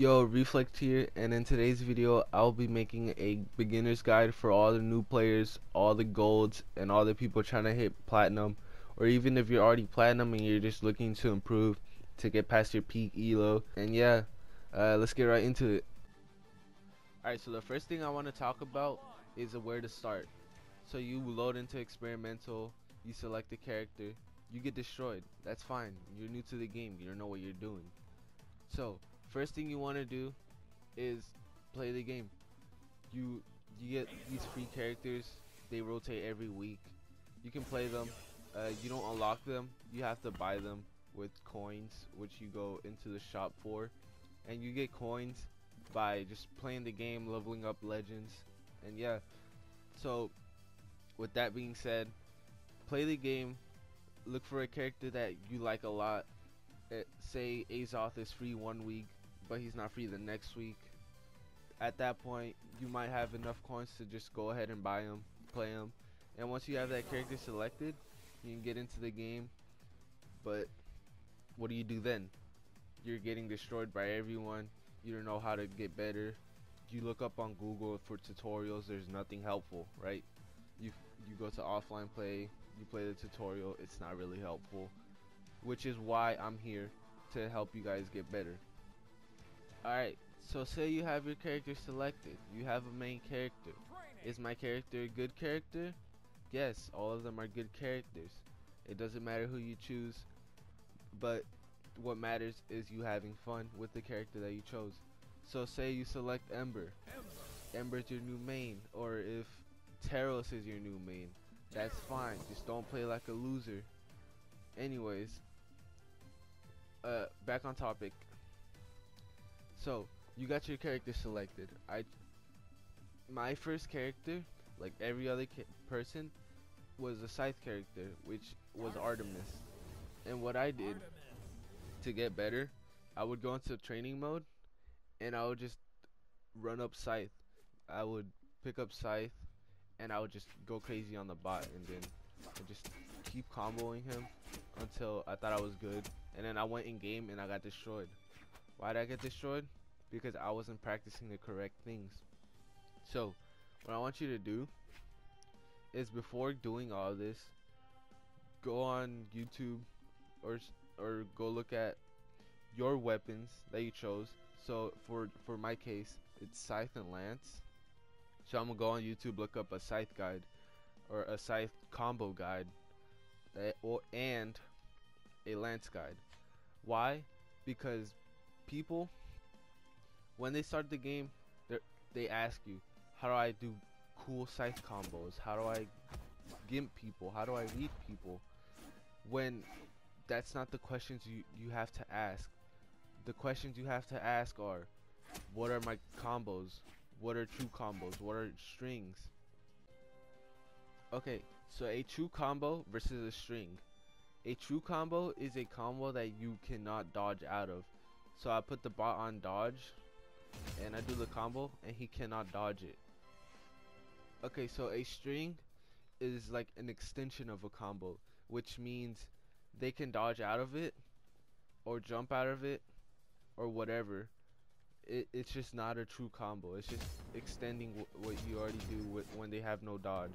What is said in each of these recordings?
Yo, Reflect here, and in today's video, I'll be making a beginner's guide for all the new players, all the golds, and all the people trying to hit platinum, or even if you're already platinum and you're just looking to improve to get past your peak elo. And yeah, let's get right into it. Alright, so the first thing I want to talk about is where to start. So you load into experimental, you select a character, you get destroyed. That's fine. You're new to the game, you don't know what you're doing. So first thing you want to do is play the game. You get these free characters. They rotate every week. You can play them. You don't unlock them. You have to buy them with coins, which you go into the shop for, and you get coins by just playing the game, leveling up legends, and yeah. So with that being said, play the game. Look for a character that you like a lot. Say Azoth is free one week, but he's not free the next week. At that point, you might have enough coins to just go ahead and buy him, play him, and once you have that character selected, you can get into the game. But what do you do then? You're getting destroyed by everyone. You don't know how to get better. You look up on Google for tutorials. There's nothing helpful, right? You go to offline play. You play the tutorial. It's not really helpful, which is why I'm here to help you guys get better. Alright, so say you have your character selected. You have a main character. Is my character a good character? Yes, all of them are good characters. It doesn't matter who you choose, but what matters is you having fun with the character that you chose. So say you select Ember. Ember's your new main, or if Taros is your new main, that's fine. Just don't play like a loser. Anyways, back on topic. So you got your character selected. My first character, like every other person, was a scythe character, which was Artemis. And what I did to get better, I would go into training mode and I would just run up scythe. I would pick up scythe and I would just go crazy on the bot, and then I just keep comboing him until I thought I was good. And then I went in game and I got destroyed. Why did I get destroyed? Because I wasn't practicing the correct things. So what I want you to do is, before doing all this, go on YouTube or go look at your weapons that you chose. So for my case, it's scythe and lance. So I'm gonna go on YouTube, look up a scythe guide or a scythe combo guide, and a lance guide. Why? Because people, when they start the game, they ask you, how do I do cool scythe combos? How do I gimp people? How do I read people? When that's not the questions you have to ask. The questions you have to ask are, what are my combos? What are true combos? What are strings? Okay, so a true combo versus a string. A true combo is a combo that you cannot dodge out of. So I put the bot on dodge and I do the combo and he cannot dodge it. Okay, so a string is like an extension of a combo, which means they can dodge out of it or jump out of it or whatever. It's just not a true combo. It's just extending what you already do when they have no dodge.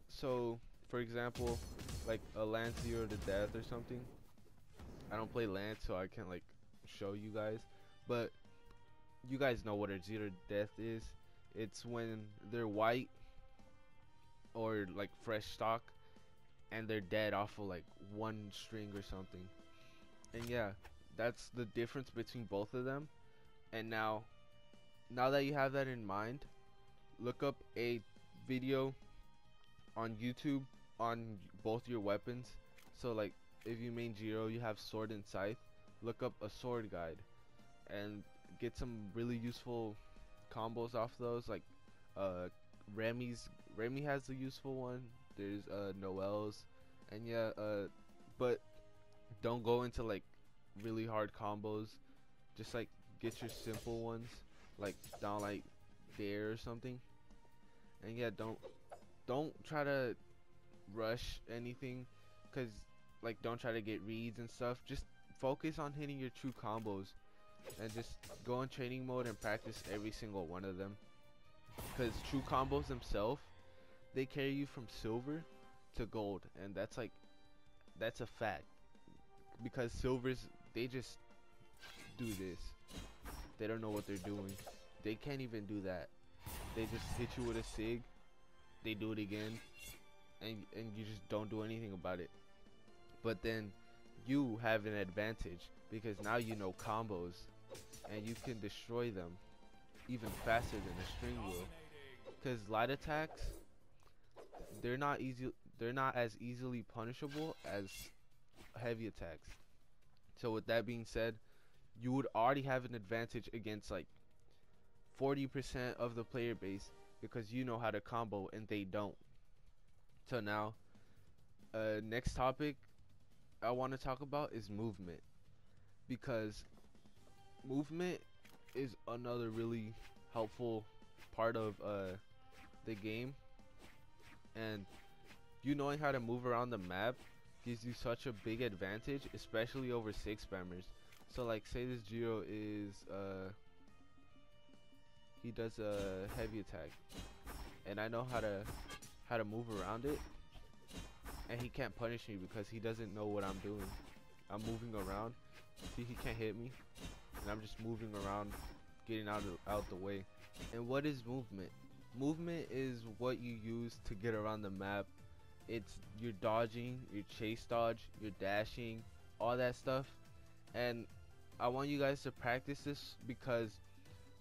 So for example, like a lance 0 to death or something. I don't play lance, so I can't like show you guys, but you guys know what a 0 to death is. It's when they're white or like fresh stock and they're dead off of like one string or something. And yeah, that's the difference between both of them. And now that you have that in mind, look up a video on YouTube on both your weapons. So like if you main Giro, you have sword and scythe, look up a sword guide and get some really useful combos off those. Like Remy has a useful one. There's Noel's, and yeah, but don't go into like really hard combos. Just like get your simple ones, like down like there or something. And yeah, don't try to rush anything, cause like don't try to get reads and stuff. Just focus on hitting your true combos. and just go in training mode and practice every single one of them, because true combos themselves, they carry you from silver to gold, and that's a fact, because silvers, they just do this, they don't know what they're doing, they can't even do that, they just hit you with a sig, they do it again, and you just don't do anything about it. But then you have an advantage because now you know combos and you can destroy them even faster than a string will, because light attacks, they're not as easily punishable as heavy attacks. So with that being said, you would already have an advantage against like 40% of the player base because you know how to combo and they don't. So now, next topic I want to talk about is movement, because movement is another really helpful part of the game, and you knowing how to move around the map gives you such a big advantage, especially over 6 spammers. So like, say this Giro is he does a heavy attack and I know how to move around it, and he can't punish me because he doesn't know what I'm doing. I'm moving around, see, he can't hit me, and I'm just moving around, getting out the way. And what is movement? Movement is what you use to get around the map. It's your dodging, your chase dodge, your dashing, all that stuff. And I want you guys to practice this, because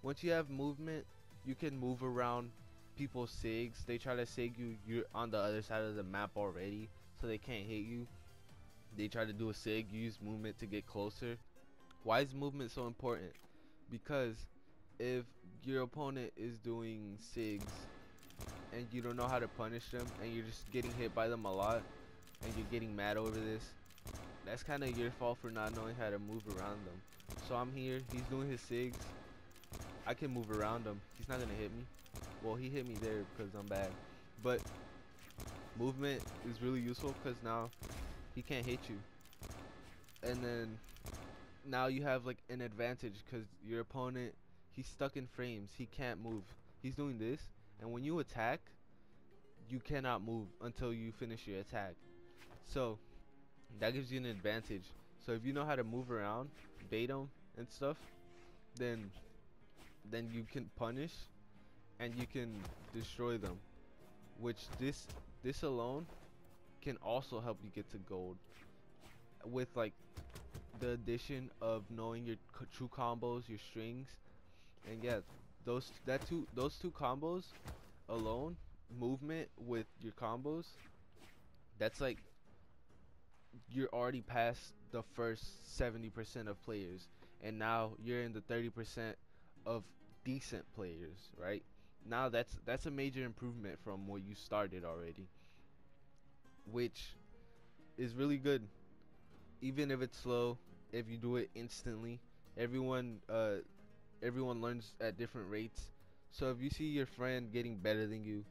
once you have movement, you can move around people's sigs. They try to sig you, you're on the other side of the map already, so they can't hit you. They try to do a sig, you use movement to get closer. Why is movement so important? Because if your opponent is doing sigs and you don't know how to punish them, and you're just getting hit by them a lot and you're getting mad over this, that's kind of your fault for not knowing how to move around them. So I'm here, he's doing his sigs, I can move around him, he's not gonna hit me. Well, he hit me there because I'm bad, but movement is really useful because now he can't hit you, and then now you have like an advantage because your opponent, he's stuck in frames, he can't move, he's doing this, and when you attack, you cannot move until you finish your attack. So that gives you an advantage. So if you know how to move around, bait him and stuff, then you can punish and you can destroy them, which this alone can also help you get to gold, with like the addition of knowing your true combos, your strings. And yeah, those two combos alone, movement with your combos, that's like, you're already past the first 70% of players, and now you're in the 30% of decent players, right? Now that's a major improvement from where you started already, which is really good. Even if it's slow, if you do it instantly, everyone everyone learns at different rates. So if you see your friend getting better than you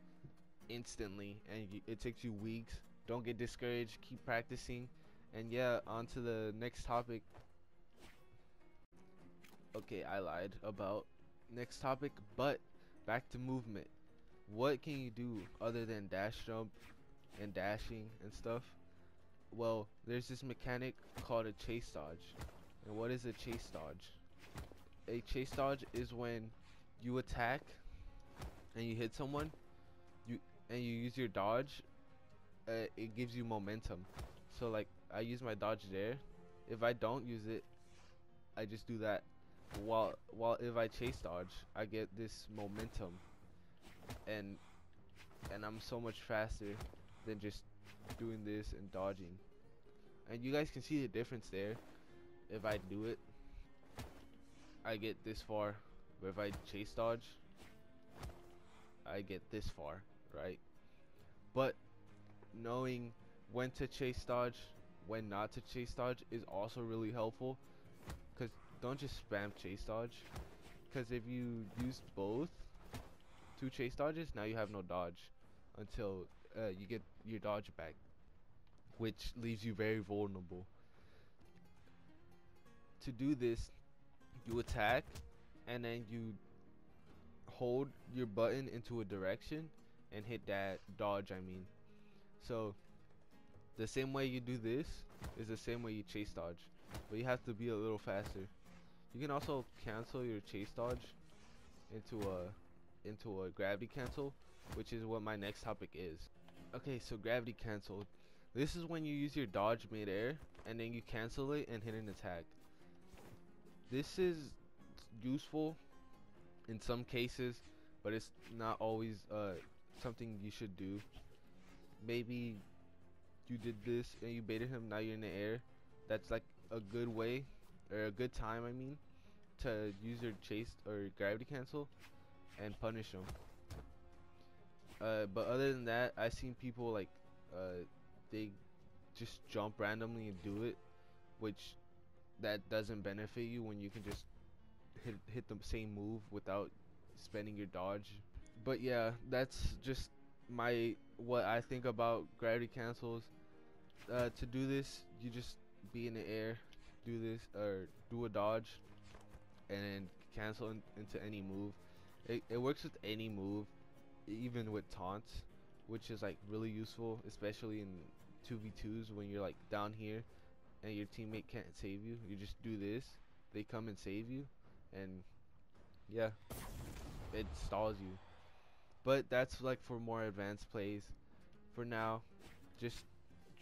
instantly and it takes you weeks, don't get discouraged, keep practicing. And yeah, on to the next topic. Okay, I lied about next topic, but back to movement. What can you do other than dash jump and dashing and stuff? Well, there's this mechanic called a chase dodge. And what is a chase dodge? A chase dodge is when you attack and you hit someone, you use your dodge, it gives you momentum. So like, I use my dodge there. If I don't use it, I just do that. While if I chase dodge, I get this momentum, and I'm so much faster than just doing this and dodging. And you guys can see the difference there. If I do it, I get this far, but if I chase dodge, I get this far, right? But knowing when to chase dodge, when not to chase dodge is also really helpful, because don't just spam chase dodge, because if you use both, 2 chase dodges, now you have no dodge until you get your dodge back, which leaves you very vulnerable. To do this, you attack, and then you hold your button into a direction and hit that dodge, I mean. So the same way you do this is the same way you chase dodge, but you have to be a little faster. You can also cancel your chase dodge into a gravity cancel, which is what my next topic is. Okay, so gravity cancel. This is when you use your dodge mid-air and then you cancel it and hit an attack. This is useful in some cases, but it's not always something you should do. Maybe you did this and you baited him, now you're in the air. That's like a good way, or a good time, I mean, to use your chase or gravity cancel and punish him. But other than that, I've seen people like they just jump randomly and do it, which that doesn't benefit you when you can just hit the same move without spending your dodge. But yeah, that's just what I think about gravity cancels. To do this, you just be in the air, do this, or do a dodge, and then cancel into any move. It works with any move, even with taunts, which is like really useful, especially in 2v2s when you're like down here and your teammate can't save you. You just do this, they come and save you, and yeah, it stalls you. But that's like for more advanced plays. For now, just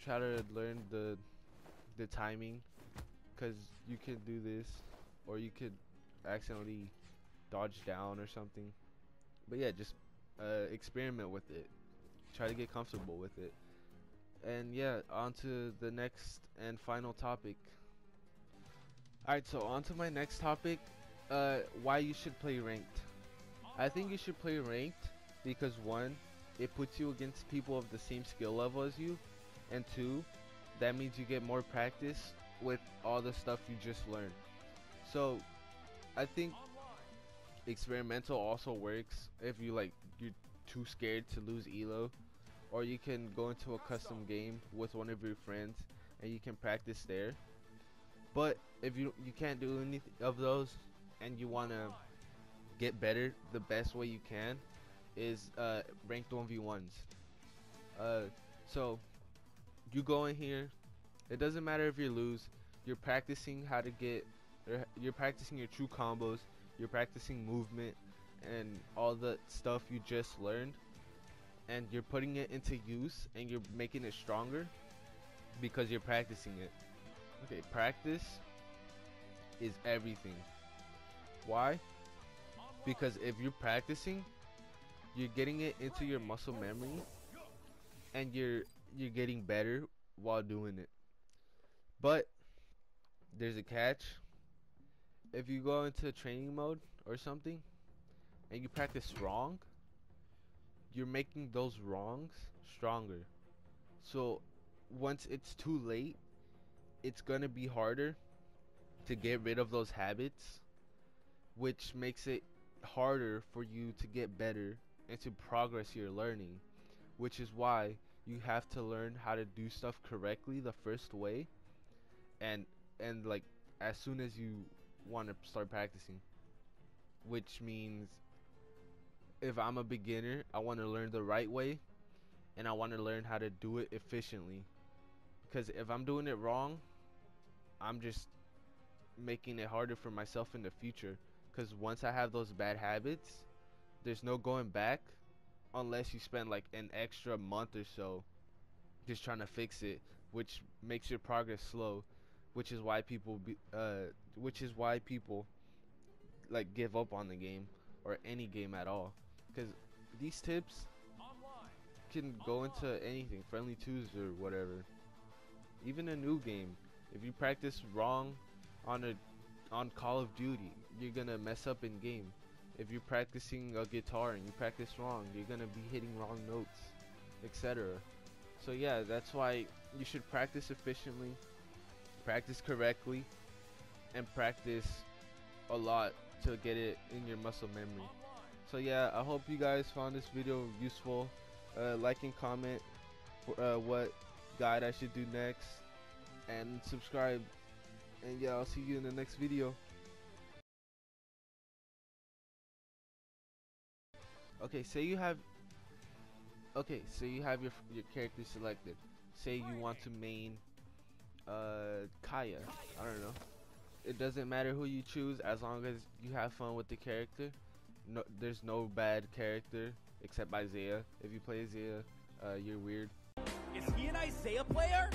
try to learn the timing, because you can do this, or you could accidentally dodge down or something. But yeah, just experiment with it, try to get comfortable with it. And yeah, on to the next and final topic. Alright, so on to my next topic, why you should play ranked. I think you should play ranked because one, it puts you against people of the same skill level as you, and two, that means you get more practice with all the stuff you just learned. So I think experimental also works if you're too scared to lose elo, or you can go into a custom game with one of your friends and you can practice there. But if you can't do any of those and you want to get better, the best way you can is ranked 1v1s. So you go in here, it doesn't matter if you lose, you're practicing how to get, you're practicing your true combos, you're practicing movement and all the stuff you just learned, and you're putting it into use and you're making it stronger because you're practicing it. Okay, practice is everything. Why? Because if you're practicing, you're getting it into your muscle memory and you're getting better while doing it. But there's a catch. If you go into training mode or something and you practice wrong, you're making those wrongs stronger. So once it's too late, it's gonna be harder to get rid of those habits, which makes it harder for you to get better and to progress your learning, which is why you have to learn how to do stuff correctly the first way, and like as soon as you want to start practicing. Which means if I'm a beginner, I want to learn the right way and I want to learn how to do it efficiently, because if I'm doing it wrong, I'm just making it harder for myself in the future. Because once I have those bad habits, there's no going back unless you spend like an extra month or so just trying to fix it, which makes your progress slow, which is why people like give up on the game or any game at all. Because these tips can go into anything, friendly twos or whatever, even a new game. If you practice wrong on Call of Duty, you're gonna mess up in game. If you're practicing a guitar and you practice wrong, you're gonna be hitting wrong notes, etc. So yeah, that's why you should practice efficiently, practice correctly, and practice a lot to get it in your muscle memory. So yeah, I hope you guys found this video useful. Like and comment for what guide I should do next, and subscribe. And yeah, I'll see you in the next video. Okay, say you have your character selected. Say you want to main Kaya. I don't know. It doesn't matter who you choose as long as you have fun with the character. No, there's no bad character except Isaiah. If you play Isaiah, you're weird. Is he an Isaiah player?